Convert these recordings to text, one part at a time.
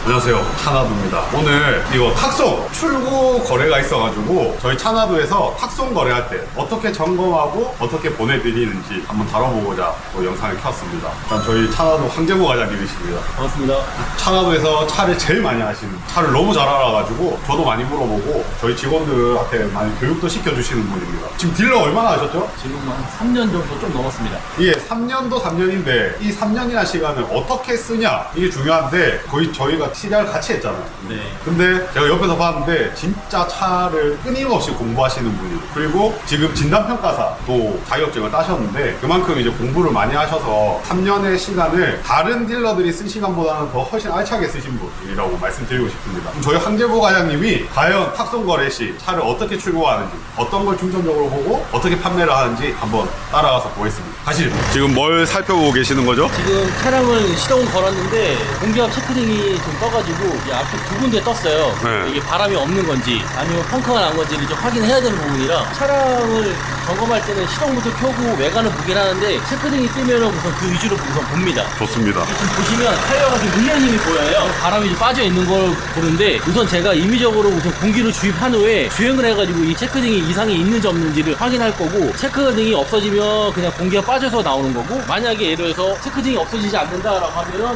안녕하세요, 차나두입니다. 오늘 이거 탁송 출고 거래가 있어가지고 저희 차나두에서 탁송 거래할 때 어떻게 점검하고 어떻게 보내드리는지 한번 다뤄보고자 또 영상을 켰습니다. 일단 저희 차나두 황재모 과장님이십니다. 반갑습니다. 차나두에서 차를 제일 많이 하시는, 차를 너무 잘 알아가지고 저도 많이 물어보고 저희 직원들한테 많이 교육도 시켜주시는 분입니다. 지금 딜러 얼마나 하셨죠? 지금 한 3년 정도 좀 넘었습니다. 이게 3년도 3년인데 이 3년이라는 시간을 어떻게 쓰냐 이게 중요한데 거의 저희가 시작을 같이 했잖아요. 네. 근데 제가 옆에서 봤는데 진짜 차를 끊임없이 공부하시는 분이고, 그리고 지금 진단평가사도 자격증을 따셨는데 그만큼 이제 공부를 많이 하셔서 3년의 시간을 다른 딜러들이 쓴 시간보다는 더 훨씬 알차게 쓰신 분이라고 말씀드리고 싶습니다. 그럼 저희 황재보 과장님이 과연 탁송 거래 시 차를 어떻게 출고하는지, 어떤 걸 중점적으로 보고 어떻게 판매를 하는지 한번 따라가서 보겠습니다. 가시죠. 지금 뭘 살펴보고 계시는 거죠? 지금 차량을 시동을 걸었는데 공기압 체크링이 좀 떠가지고 이 앞쪽 두 군데 떴어요. 네. 이게 바람이 없는 건지 아니면 펑크가 난 건지를 좀 확인해야 되는 부분이라 차량을 점검할 때는 시동부터 켜고 외관을 보긴 하는데 체크링이 뜨면 우선 그 위주로 우선 봅니다. 좋습니다. 지금 보시면 타이어가 좀 밀려 있는 게 보여요. 바람이 좀 빠져 있는 걸 보는데 우선 제가 임의적으로 우선 공기를 주입한 후에 주행을 해가지고 이 체크등이 이상이 있는지 없는지를 확인할 거고, 체크등이 없어지면 그냥 공기가 빠져서 나오는 거고, 만약에 예를 들어서 체크등이 없어지지 않는다라고 하면은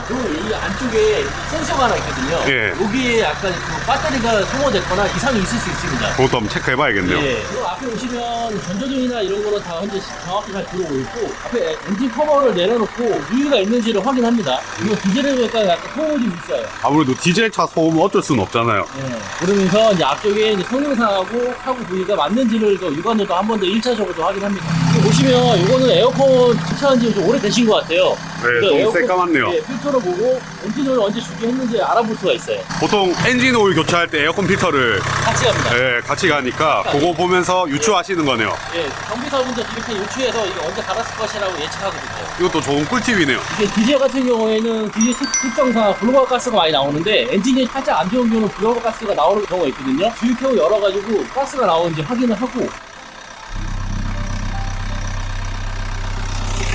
이 안쪽에 센서가 하나 있거든요. 예. 여기에 약간 그 배터리가 소모됐거나 이상이 있을 수 있습니다. 그것도 한번 체크해봐야겠네요. 예. 그리고 앞에 오시면 전조등이나 이런 거는 다 현재 정확히 잘 들어오고 있고, 앞에 엔진 커버를 내려놓고 누유가 있는지를 확인합니다. 이거 디젤에 보니까 약간 소음이 좀 있어요. 아무래도 디젤차 소음은 어쩔 수는 없잖아요. 예. 그러면서 이제 앞쪽에 이제 성능상하고 타구 부위가 맞는지를 또 육안으로 한 번 더 1차적으로 확인합니다. 여기 보시면 이거는 에어컨 주차한 지 좀 오래되신 것 같아요. 네, 너무 새까맣네요. 예, 필터로 보고 엔진오일 언제 주기했는지 알아볼 수가 있어요. 보통 엔진 오일 교체할 때 에어컨 필터를 같이 갑니다. 같이 가니까 그거 보면서 유추하시는 거네요. 예, 정비사분들 이렇게 유추해서 이게 언제 갈았을 것이라고 예측하거든요. 이것도 좋은 꿀팁이네요. 이게 디젤 같은 경우에는 디젤 특성상 블루가스 가스가 많이 나오는데, 엔진이 살짝 안 좋은 경우는 블루가스 가스가 나오는 경우가 있거든요. 주유표를 열어가지고 가스가 나오는지 확인을 하고,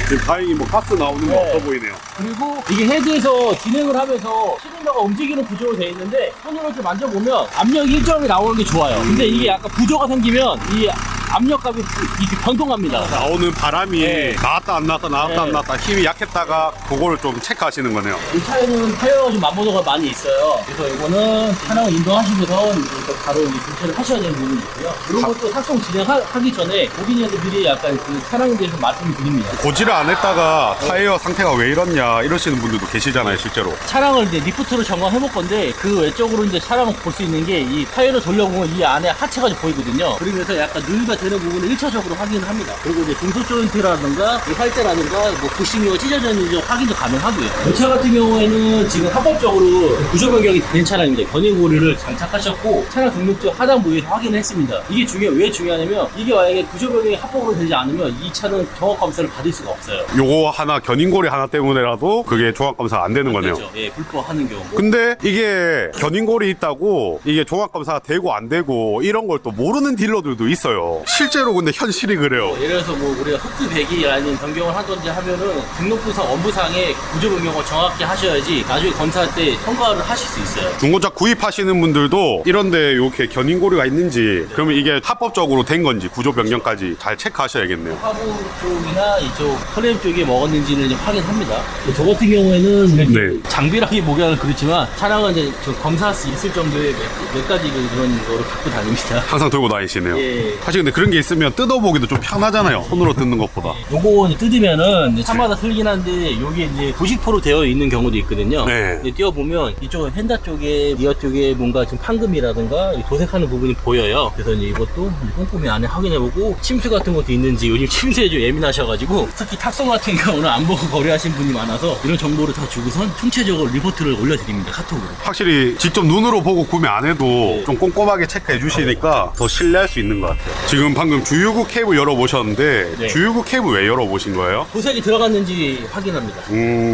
지금 다행히 뭐 가스 나오는 거 네. 없어 보이네요. 그리고 이게 헤드에서 진행을 하면서 실린더가 움직이는 구조로 되어 있는데, 손으로 좀 만져보면 압력 일정이 나오는 게 좋아요. 근데 이게 약간 부조가 생기면 이 압력값이 이렇게 변동합니다. 나오는 바람이 네. 나왔다 안 나왔다 나왔다 네. 안 나왔다 힘이 약했다가 그거를 좀 체크하시는 거네요. 이 차에는 타이어가 좀 만보도가 많이 있어요. 그래서 이거는 차량을 인도하시면서 이제 바로 이제 교체를 하셔야 되는 부분이 있고요. 이런 것도 탁송 진행하기 전에 고객님한테 미리 약간 그 차량에 대해서 말씀을 드립니다. 고지를 안 했다가 타이어 상태가 왜 이렇냐 이러시는 분들도 계시잖아요, 실제로. 차량을 이제 리프트로 점검해 볼 건데, 그 외적으로 이제 차량을 볼 수 있는 게 이 타이어를 돌려보면 이 안에 하체가 좀 보이거든요. 그러면서 약간 누유가 되는 부분을 1차적으로 확인을 합니다. 그리고 이제 중소 조인트라든가 이 활자라든가 뭐 부식류가 찢어져 있는지 확인도 가능하고요. 이 차 같은 경우에는 지금 합법적으로 구조 변경이 된 차량입니다. 견인고리를 장착하셨고 차량 등록증 하단 부위에서 확인을 했습니다. 이게 왜 중요하냐면, 이게 만약에 구조 변경이 합법으로 되지 않으면 이 차는 종합 검사를 받을 수가 없어요. 요거 하나, 견인고리 하나 때문에라도 그게 종합검사 안 되는 거네요. 그렇죠. 예, 불법하는 경우. 근데 이게 견인고리 있다고 이게 종합검사가 되고 안 되고 이런 걸 또 모르는 딜러들도 있어요. 실제로 근데 현실이 그래요. 예를 들어서 뭐 우리가 흑두 배기 아닌 변경을 하든지 하면은 등록부상 원부상에 구조 변경을 정확히 하셔야지 나중에 검사할 때 통과를 하실 수 있어요. 중고차 구입하시는 분들도 이런데 이렇게 견인고리가 있는지, 그러면 이게 합법적으로 된 건지 구조 변경까지 잘 체크하셔야겠네요. 하부 쪽이나 이쪽 프레임 쪽에 먹었는지를 이제 확인합니다. 저 같은 경우에는 네. 장비라기 보기에는 그렇지만 차량은 이제 저 검사할 수 있을 정도의 몇 가지 그런 거를 갖고 다닙니다. 항상 들고 다니시네요. 예. 사실 근데 그런 게 있으면 뜯어보기도 좀 편하잖아요, 손으로 뜯는 것보다. 요거 이제 뜯으면은 이제 차마다 틀리긴 한데, 여기 이제 90% 되어 있는 경우도 있거든요. 네. 근데 띄워보면 이쪽 휀다 쪽에, 리어 쪽에 뭔가 좀 판금이라든가 도색하는 부분이 보여요. 그래서 이제 이것도 꼼꼼히 안에 확인해보고, 침수 같은 것도 있는지, 요즘 침수에 좀 예민하셔가지고 특히 탁송 같은 경우는 안 보고 거래하신 분이 많아서 이런 정보를 다 주고선 총체적으로 리포트를 올려드립니다, 카톡으로. 확실히 직접 눈으로 보고 구매 안 해도 좀 꼼꼼하게 체크해 주시니까 더 신뢰할 수 있는 것 같아요. 지금 지금 방금 주유구 케이블 열어보셨는데 네. 주유구 케이블 왜 열어보신 거예요? 도색이 들어갔는지 확인합니다.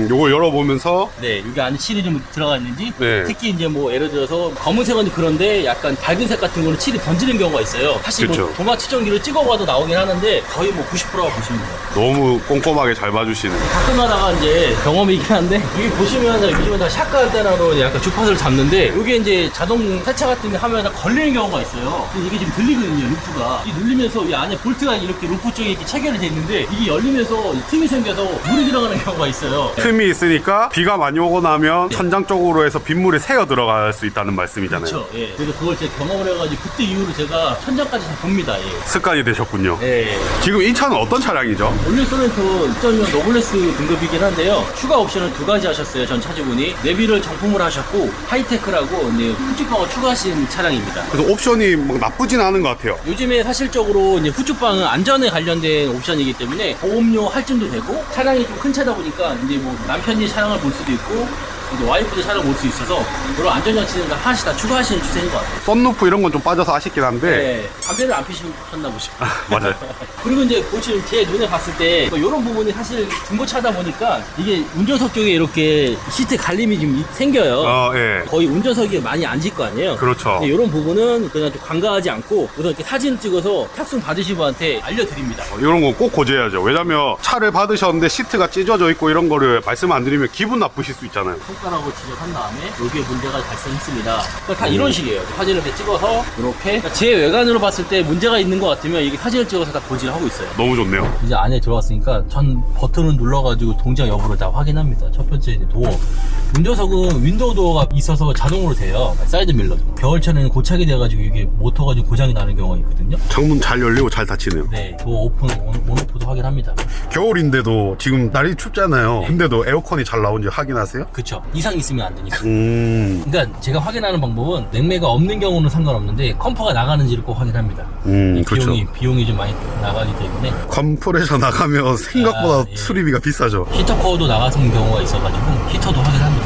요거 열어보면서 네, 여기 안에 칠이 좀 들어가 있는지. 네. 특히 이제 뭐 예를 들어서 검은색은 그런데 약간 밝은 색 같은 거는 칠이 번지는 경우가 있어요. 사실 뭐 그쵸. 도마 측정기로 찍어봐도 나오긴 하는데 거의 뭐 90%가 보시면 돼요. 너무 꼼꼼하게 잘 봐주시는. 가끔가다가 이제 경험이긴 한데 여기 보시면 요즘은 다 샷간 때나로 약간 주파수를 잡는데 여기 이제 자동 세차 같은 게 하면 걸리는 경우가 있어요. 근데 이게 지금 들리거든요, 루프가. 이 눌리면서 이 안에 볼트가 이렇게 루프 쪽에 이렇게 체결이 돼 있는데 이게 열리면서 틈이 생겨서 물이 들어가는 경우가 있어요. 틈이 있으니까 비가 많이 오고 나면 천장 쪽으로 해서 빗물이 새어 들어갈 수 있다는 말씀이잖아요. 그렇죠. 예. 그래서 그걸 제가 경험을 해가지고 그때 이후로 제가 천장까지 다 봅니다. 예. 습관이 되셨군요. 예. 지금 이 차는 어떤 차량이죠? 올릴 소렌토 2.2년 노블레스 등급이긴 한데요. 추가 옵션을 2가지 하셨어요. 전 차주분이. 내비를 정품으로 하셨고 하이테크라고 후측방을 추가하신 차량입니다. 그래서 옵션이 막 나쁘진 않은 것 같아요. 요즘에 사실적으로 이제 후측방은 안전에 관련된 옵션이기 때문에 보험료 할증도 되고 차량이 좀 큰 차다 보니까 이제 뭐 남편이 차량을 볼 수도 있고 이제 와이프도 차량을 볼 수 있어서 그런 안전장치는 하나씩 다 추가하시는 추세인 것 같아요. 썬루프 이런 건 좀 빠져서 아쉽긴 한데 네, 담배를 안 피셨나 보시고. 맞아요. 그리고 이제 보시면 제 눈에 봤을 때 이런 부분이 사실 중고차다 보니까 이게 운전석 쪽에 이렇게 시트 갈림이 좀 생겨요. 예. 거의 운전석에 많이 앉을 거 아니에요. 그렇죠. 이런 부분은 그냥 좀 간과하지 않고 우선 이렇게 사진 찍어서 탁송 받으신 분한테 알려드립니다. 이런 건 꼭 고지해야죠. 왜냐면 차를 받으셨는데 시트가 찢어져 있고 이런 거를 말씀 안 드리면 기분 나쁘실 수 있잖아요. 손가락으로 지적한 다음에 여기에 문제가 발생했습니다. 그러니까 다 이런 식이에요. 사진을 이렇게 찍어서 이렇게 그러니까 제 외관으로 봤을 때 문제가 있는 것 같으면 이게 사진을 찍어서 다 고지를 하고 있어요. 너무 좋네요. 이제 안에 들어왔으니까 전 버튼을 눌러가지고 동작 여부를 다 확인합니다. 첫 번째 이제 도어. 운전석은 윈도우 도어가 있어서 자동으로 돼요. 사이드 밀러도. 겨울철에는 고착이 돼가지고 이게 모터가 좀 고장이 나는 경우가 있거든요. 창문 잘 열리고 잘 닫히네요. 네, 도어 오픈, 온오프도 확인합니다. 겨울인데도 지금 날이 춥잖아요. 근데도 에어컨이 잘 나오는지 확인하세요? 그쵸. 이상 있으면 안 되니까. 그러니까 제가 확인하는 방법은 냉매가 없는 경우는 상관없는데 컴퍼가 나가는지를 꼭 확인합니다. 이 그렇죠. 비용이 좀 많이 나가기 때문에 컴프레셔 나가면 생각보다 예. 수리비가 비싸죠. 히터 코어도 나가는 경우가 있어가지고 히터도 확인합니다.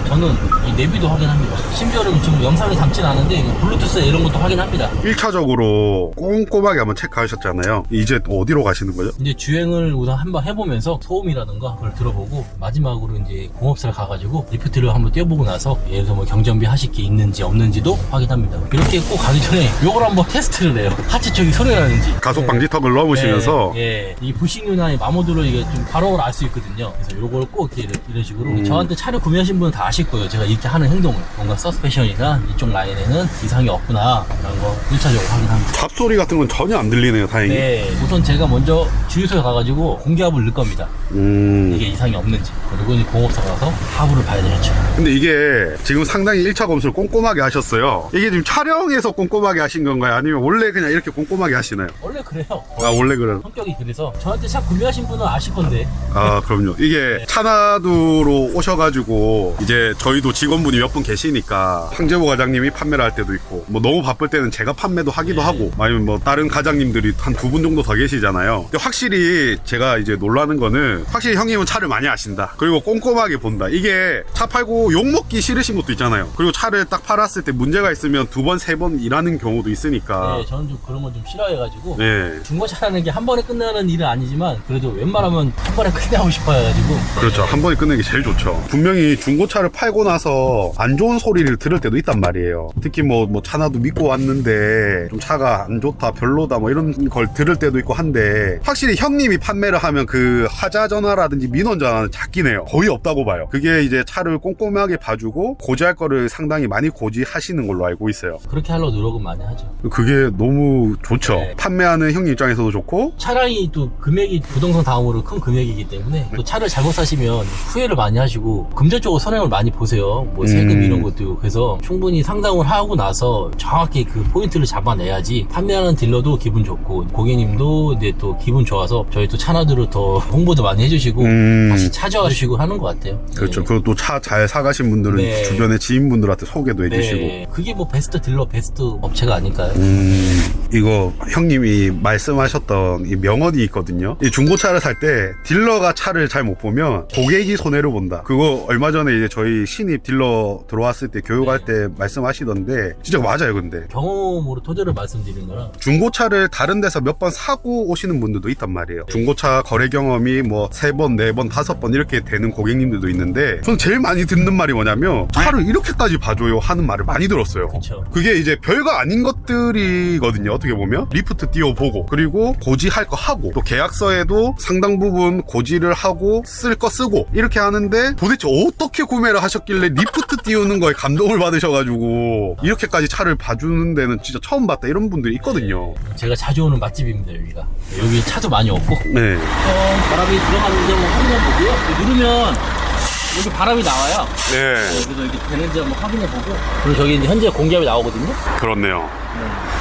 저는 이 내비도 확인합니다. 심지어는 지금 영상을 담진 않은데 블루투스 이런 것도 확인합니다. 1차적으로 꼼꼼하게 한번 체크하셨잖아요. 이제 어디로 가시는 거죠? 이제 주행을 우선 한번 해보면서 소음이라든가 그걸 들어보고 마지막으로 이제 공업사를 가가지고 리프트를 한번 떼어보고 나서 예를 들어 뭐 경전비 하실 게 있는지 없는지도 확인합니다. 이렇게 꼭 가기 전에 요걸 한번 테스트를 해요. 하체 쪽이 소리 나는지. 가속 방지턱을 넣으시면서 예. 이 부식률이나 마모드로 이게 좀 바로 알 수 있거든요. 그래서 요걸 꼭 이렇게 이런 식으로 저한테 차를 구매하신 분은 다 아실 거예요. 제가 이렇게 하는 행동을 뭔가 서스펜션이나 이쪽 라인에는 이상이 없구나 라는 거 1차적으로 확인합니다. 잡소리 같은 건 전혀 안 들리네요. 다행히. 네, 우선 제가 먼저 주유소에 가가지고 공기압을 넣을 겁니다. 이게 이상이 없는지. 그리고 이제 공업사 가서 하부를 봐야 되겠죠. 근데 이게 지금 상당히 1차 검수를 꼼꼼하게 하셨어요. 이게 지금 촬영에서 꼼꼼하게 하신 건가요? 아니면 원래 그냥 이렇게 꼼꼼하게 하시나요? 원래 그래요. 아, 원래 그래요? 성격이 그래서 저한테 차 구매하신 분은 아실 건데. 아, 그럼요. 이게 차나두로 오셔가지고 이제 저희도 직원분이 몇 분 계시니까 황재보 과장님이 판매를 할 때도 있고 뭐 너무 바쁠 때는 제가 판매도 하기도 하고 아니면 뭐 다른 과장님들이 한 2분 정도 더 계시잖아요. 근데 확실히 제가 이제 놀라는 거는 확실히 형님은 차를 많이 아신다. 그리고 꼼꼼하게 본다. 이게 차 팔고 욕먹기 싫으신 것도 있잖아요. 그리고 차를 딱 팔았을 때 문제가 있으면 2번, 3번 일하는 경우도 있으니까. 네, 저는 좀 그런 건 좀 싫어해가지고. 네. 중고차라는 게 한 번에 끝나는 일은 아니지만 그래도 웬만하면 한 번에 끝내고 싶어 해가지고. 그렇죠. 한 번에 끝내기 제일 좋죠. 분명히 중고차를 팔고 나서 안 좋은 소리를 들을 때도 있단 말이에요. 특히 뭐 차나도 믿고 왔는데 좀 차가 안 좋다, 별로다 뭐 이런 걸 들을 때도 있고 한데 확실히 형님이 판매를 하면 그 하자 전화라든지 민원 전화는 작긴 해요. 거의 없다고 봐요. 그게 이제 차를 꼼꼼하게 봐주고 고지할 거를 상당히 많이 고지하시는 걸로 알고 있어요. 그렇게 하려고 노력은 많이 하죠. 그게 너무 좋죠. 네. 판매하는 형님 입장에서도 좋고 차량이 또 금액이 부동산 다음으로 큰 금액이기 때문에 또 차를 잘못 사시면 후회를 많이 하시고 금전적으로 손해를 많이 보세요. 뭐 세금 이런 것도 있고. 그래서 충분히 상담을 하고 나서 정확히 그 포인트를 잡아내야지 판매하는 딜러도 기분 좋고 고객님도 이제 또 기분 좋아서 저희 또 차나들을 더 홍보도 많이 해주시고 다시 찾아와 주시고 하는 것 같아요. 그렇죠. 네. 그리고 또 차 잘 사가신 분들은 네. 주변의 지인분들한테 소개도 해주시고 네. 그게 뭐 베스트 딜러 베스트 업체가 아닐까요? 이거 형님이 말씀하셨던 이 명언이 있거든요. 이 중고차를 살 때 딜러가 차를 잘 못 보면 고객이 손해를 본다. 그거 얼마 전에 이제 저희 저희 신입 딜러 들어왔을 때 교육할 때 말씀하시던데 진짜 맞아요. 근데 경험으로 토대로 말씀드리는 거라. 중고차를 다른 데서 몇 번 사고 오시는 분들도 있단 말이에요. 중고차 거래 경험이 뭐 3번, 4번, 5번 이렇게 되는 고객님들도 있는데 저는 제일 많이 듣는 말이 뭐냐면 차를 이렇게까지 봐줘요 하는 말을 많이 들었어요. 그쵸. 그게 이제 별거 아닌 것들이거든요. 어떻게 보면 리프트 띄워보고 그리고 고지할 거 하고 또 계약서에도 상당 부분 고지를 하고 쓸 거 쓰고 이렇게 하는데 도대체 어떻게 구매를 하셨길래 리프트 띄우는 거에 감동을 받으셔가지고 이렇게까지 차를 봐주는 데는 진짜 처음 봤다 이런 분들이 있거든요. 제가 자주 오는 맛집입니다, 여기가. 여기 차도 많이 없고. 네. 바람이 들어가는지 한번 확인해 보고요. 누르면 여기 바람이 나와요. 네. 그래서 이렇게 되는지 한번 확인해 보고. 그리고 저기 이제 현재 공기압이 나오거든요. 그렇네요.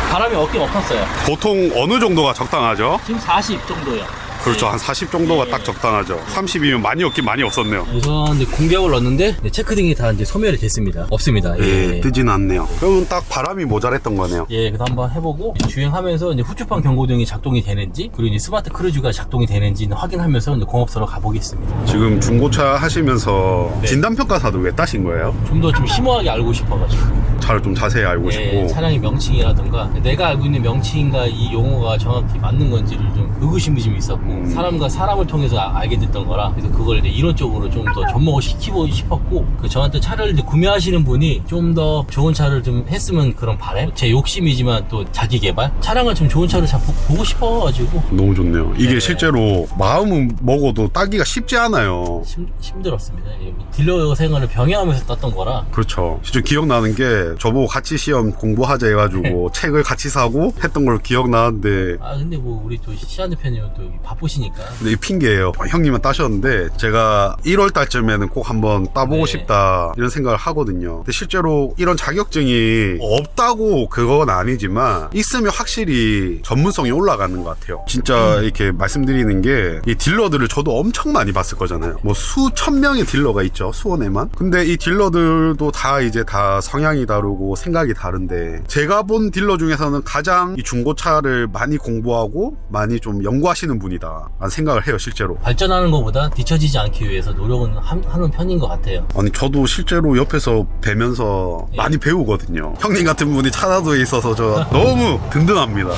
바람이 없긴 없었어요. 보통 어느 정도가 적당하죠? 지금 40 정도요. 그렇죠. 한 40 정도가 네. 딱 적당하죠. 30이면 많이 없긴 많이 없었네요. 우선 이제 공기압을 넣었는데 체크등이 다 이제 소멸이 됐습니다. 없습니다. 예, 뜨진 않네요. 그러면 딱 바람이 모자랐던 거네요. 예, 그래서 한번 해보고 주행하면서 이제 후추방 경고등이 작동이 되는지 그리고 이제 스마트 크루즈가 작동이 되는지는 확인하면서 이제 공업소로 가보겠습니다. 지금 중고차 하시면서 네. 진단평가사도 왜 따신 거예요? 좀 더 좀 심오하게 알고 싶어가지고. 차를 좀 자세히 알고 예, 싶고. 차량의 명칭이라든가 내가 알고 있는 명칭과 이 용어가 정확히 맞는 건지를 좀 의구심이 좀 있었고 사람과 사람을 통해서 알게 됐던 거라 그래서 그걸 이제 이론적으로 좀 더 접목을 시키고 싶었고 그 저한테 차를 이제 구매하시는 분이 좀 더 좋은 차를 좀 했으면 그런 바람 제 욕심이지만 또 자기 개발 차량을 좀 좋은 차를 자꾸 보고 싶어가지고 너무 좋네요. 이게 네. 실제로 마음은 먹어도 따기가 쉽지 않아요. 힘들었습니다. 예, 딜러 생활을 병행하면서 땄던 거라 그렇죠. 진짜 기억나는 게 저보고 같이 시험 공부하자 해가지고 책을 같이 사고 했던 걸 기억나는데 아 근데 뭐 우리 또 시안 대표님은 또 여기 바쁘시니까 근데 이 핑계예요. 형님은 따셨는데 제가 1월 달쯤에는 꼭 한번 따보고 네. 싶다 이런 생각을 하거든요. 근데 실제로 이런 자격증이 없다고 그건 아니지만 있으면 확실히 전문성이 올라가는 것 같아요. 진짜 이렇게 말씀드리는 게 이 딜러들을 저도 엄청 많이 봤을 거잖아요. 뭐 수천 명의 딜러가 있죠. 수원에만. 근데 이 딜러들도 다 이제 다 성향이 다르고 생각이 다른데 제가 본 딜러 중에서는 가장 이 중고차를 많이 공부하고 많이 좀 연구하시는 분이다 라는 생각을 해요. 실제로. 발전하는 것보다 뒤처지지 않기 위해서 노력은 하는 편인 것 같아요. 아니 저도 실제로 옆에서 뵈면서 예. 많이 배우거든요. 형님 같은 분이 차나도에 있어서 저 너무 든든합니다.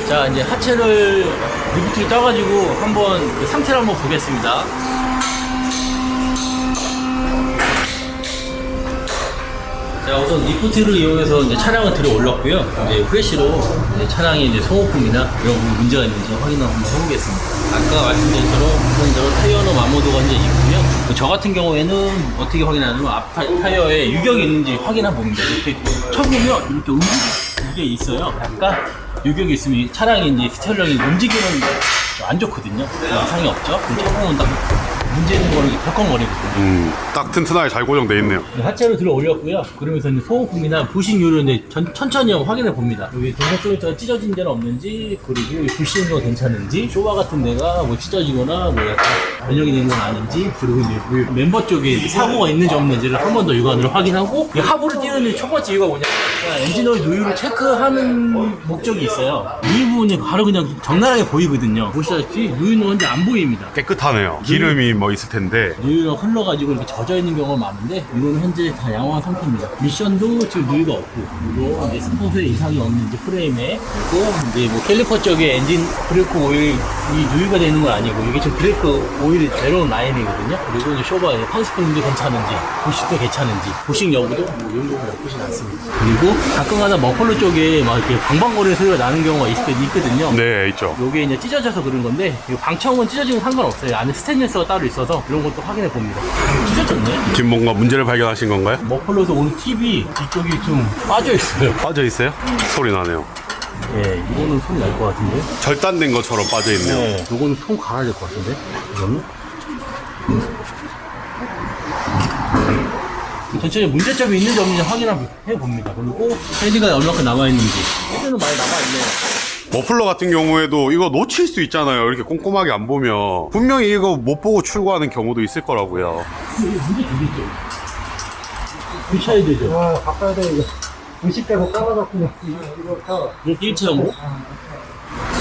자 이제 하체를 리프트를 떠가지고 한번 그 상태를 한번 보겠습니다. 자 우선 리프트를 이용해서 이제 차량을 들어 올렸고요. 이제 후레쉬로 이제 차량의 이제 소모품이나 이런 부분 문제가 있는지 확인을 한번 해보겠습니다. 아까 말씀드린 것처럼 우선적으로 타이어너 마모도가 이제 있고요. 저 같은 경우에는 어떻게 확인하냐면 앞 타이어에 유격이 있는지 확인해 봅니다. 이렇게 쳐보면 이렇게 이게 있어요. 약간 유격이 있으면 차량이 이제 스티어링이 움직이는 안 좋거든요. 이상이 없죠. 그럼 쳐보면 딱 문제 있는 거는 덜컹거리거든요. 딱 튼튼하게 잘 고정돼 있네요. 하체로 들어 올렸고요. 그러면서 이제 소모품이나 부식률을 이제 천천히 한번 확인해 봅니다. 여기 동작 조인트가 찢어진 데는 없는지, 그리고 부식인 거 괜찮은지, 쇼바 같은 데가 뭐 찢어지거나 뭐 약간 변형이 된 건 아닌지, 그리고 이제 멤버 쪽에 사고가 있는지 없는지를 한 번 더 육안으로 확인하고, 이 하부를 띄우는 첫 번째 이유가 뭐냐면 엔진오일 누유를 체크하는 목적이 있어요. 이 부분이 바로 그냥 적나라하게 보이거든요. 보시다시피 누유는 현재 안 보입니다. 깨끗하네요. 기름이 뭐 있을 텐데. 누유가 흘러가지고 이렇게 젖어 있는 경우가 많은데 이거는 현재 다 양호한 상태입니다. 미션도 지금 누유가 없고 그리고 이제 스포츠에 이상이 없는지 프레임에 그리고 이제 뭐 캘리퍼 쪽에 엔진 브레이크 오일 이 누유가 되는 건 아니고 이게 지금 브레이크 오일이 내려온 라인이거든요. 그리고 이제 쇼바에 판스프링도 괜찮은지 부식도 괜찮은지 부식 여부도 뭐 이런 부분 나쁘진 않습니다. 그리고 가끔가다 머플러 쪽에 막 이렇게 방방거리는 소리가 나는 경우가 있거든요. 네, 있죠. 요게 이제 찢어져서 그런 건데 이 방청은 찢어지면 상관없어요. 안에 스테인리스가 따로 있어서 이런 것도 확인해 봅니다. 찢어졌네. 지금 뭔가 문제를 발견하신 건가요? 머플러에서 오는 팁이 뒤쪽이 좀 빠져 있어요. 빠져 있어요? 소리 나네요. 예, 이거는 손이 날 것 같은데. 절단된 것처럼 빠져 있네요. 네, 이거는 손 갈아야 될 것 같은데. 이거는 전체적인 문제점이 있는지 없는지 확인해 봅니다. 그리고 헤드가 얼마큼 남아 있는지. 헤드는 많이 남아 있네요. 머플러 같은 경우에도 이거 놓칠 수 있잖아요. 이렇게 꼼꼼하게 안 보면. 분명히 이거 못 보고 출고하는 경우도 있을 거라고요. 근데 이거 문제 되겠죠. 교체해야 되죠. 아, 바꿔야 돼, 이거. 90대고 까마잡히네. 이거 타. 이렇게 일체형으로.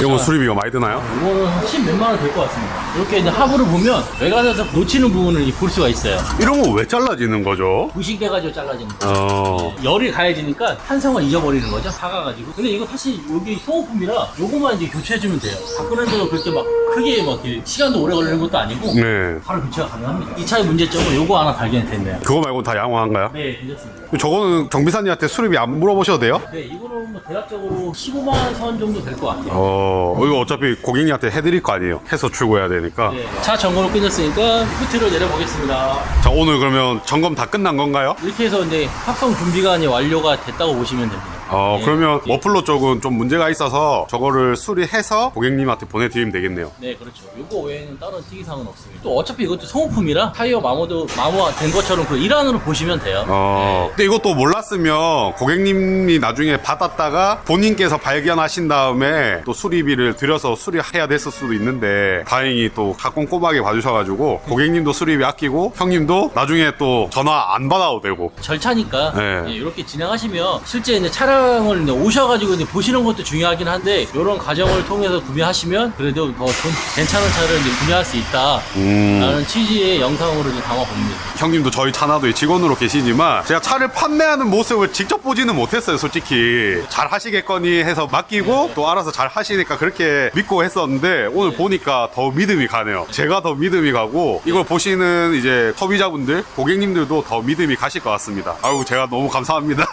이거 수리비가 많이 드나요? 이거는 한 10몇만 원 될 것 같습니다. 이렇게 이제 하부를 보면 외관에서 놓치는 부분을 볼 수가 있어요. 이런 거 왜 잘라지는 거죠? 부식돼가지고 잘라지는 거. 열이 가해지니까 탄성을 잊어버리는 거죠. 박아가지고. 근데 이거 사실 여기 소모품이라 요거만 이제 교체해주면 돼요. 바꾸는데도 그렇게 막 크게 막 이렇게 시간도 오래 걸리는 것도 아니고 네. 바로 교체가 가능합니다. 이 차의 문제점은 요거 하나 발견이 됐네요. 그거 말고 다 양호한가요? 네, 괜찮습니다. 저거는 정비사님한테 수리비 안 물어보셔도 돼요? 네, 이거는 뭐 대략적으로 15만 원 정도 될 것 같아요. 이거 어차피 고객님한테 해드릴 거 아니에요? 해서 출고해야 되니까. 네, 차 점검을 끝냈으니까 후트를 내려보겠습니다. 자, 오늘 그러면 점검 다 끝난 건가요? 이렇게 해서 이제 합성 준비가 이제 완료가 됐다고 보시면 됩니다. 네. 그러면 머플러 쪽은 좀 문제가 있어서 저거를 수리해서 고객님한테 보내드리면 되겠네요. 네, 그렇죠. 요거 외에는 다른 특이사항은 없습니다. 또 어차피 이것도 소모품이라 타이어 마모도 마모된 것처럼 그 일환으로 보시면 돼요. 네. 근데 이것도 몰랐으면 고객님이 나중에 받았다가 본인께서 발견하신 다음에 또 수리비를 들여서 수리해야 됐을 수도 있는데 다행히 또 다 꼼꼼하게 봐주셔가지고 고객님도 수리비 아끼고 형님도 나중에 또 전화 안 받아도 되고. 절차니까 네. 예, 이렇게 진행하시면 실제 이제 차량을 이제 오셔가지고 이제 보시는 것도 중요하긴 한데 이런 과정을 통해서 구매하시면 그래도 더 괜찮은 차를 이제 구매할 수 있다라는 취지의 영상으로 이제 담아 봅니다. 형님도 저희 차나도의 직원으로 계시지만 제가 차를 판매하는 모습을 직접 보지는 못했어요. 솔직히 잘 하시겠거니 해서 맡기고 또 알아서 잘 하시니까 그렇게 믿고 했었는데 오늘 보니까 더 믿음이 가네요. 제가 더 믿음이 가고 이걸 보시는 이제 소비자분들 고객님들도 더 믿음이 가실 것 같습니다. 아유, 제가 너무 감사합니다.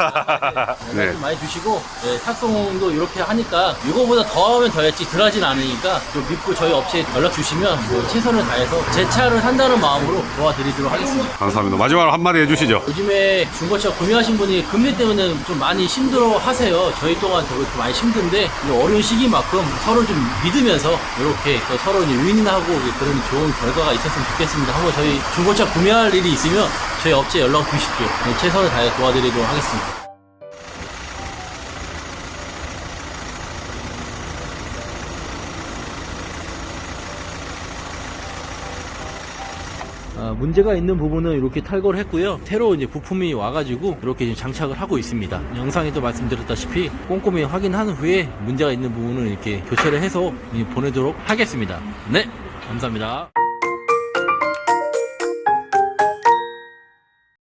네. 좀 많이 주시고 탁송도 이렇게 하니까 이거보다 더 하면 더 했지 덜 하진 않으니까 좀 믿고 저희 업체에 연락 주시면 뭐 최선을 다해서 제 차를 산다는 마음으로 도와드리도록 하겠습니다. 감사합니다. 마지막으로 한마디 해주시죠. 요즘에 중고차 구매하신 분이 금리 때문에 좀 많이 힘들어 하세요. 저희 또한 되게 많이 힘든데 이 어려운 시기만큼 서로 좀 믿으면서 이렇게 또 서로 이제 윈윈하고 그런 좋은 결과가 있었으면 좋겠습니다. 한번 저희 중고차 구매할 일이 있으면 저희 업체에 연락 주십시오. 최선을 다해 도와드리도록 하겠습니다. 문제가 있는 부분은 이렇게 탈거를 했고요. 새로 이제 부품이 와가지고 이렇게 지금 장착을 하고 있습니다. 영상에도 말씀드렸다시피 꼼꼼히 확인한 후에 문제가 있는 부분은 이렇게 교체를 해서 보내도록 하겠습니다. 네, 감사합니다.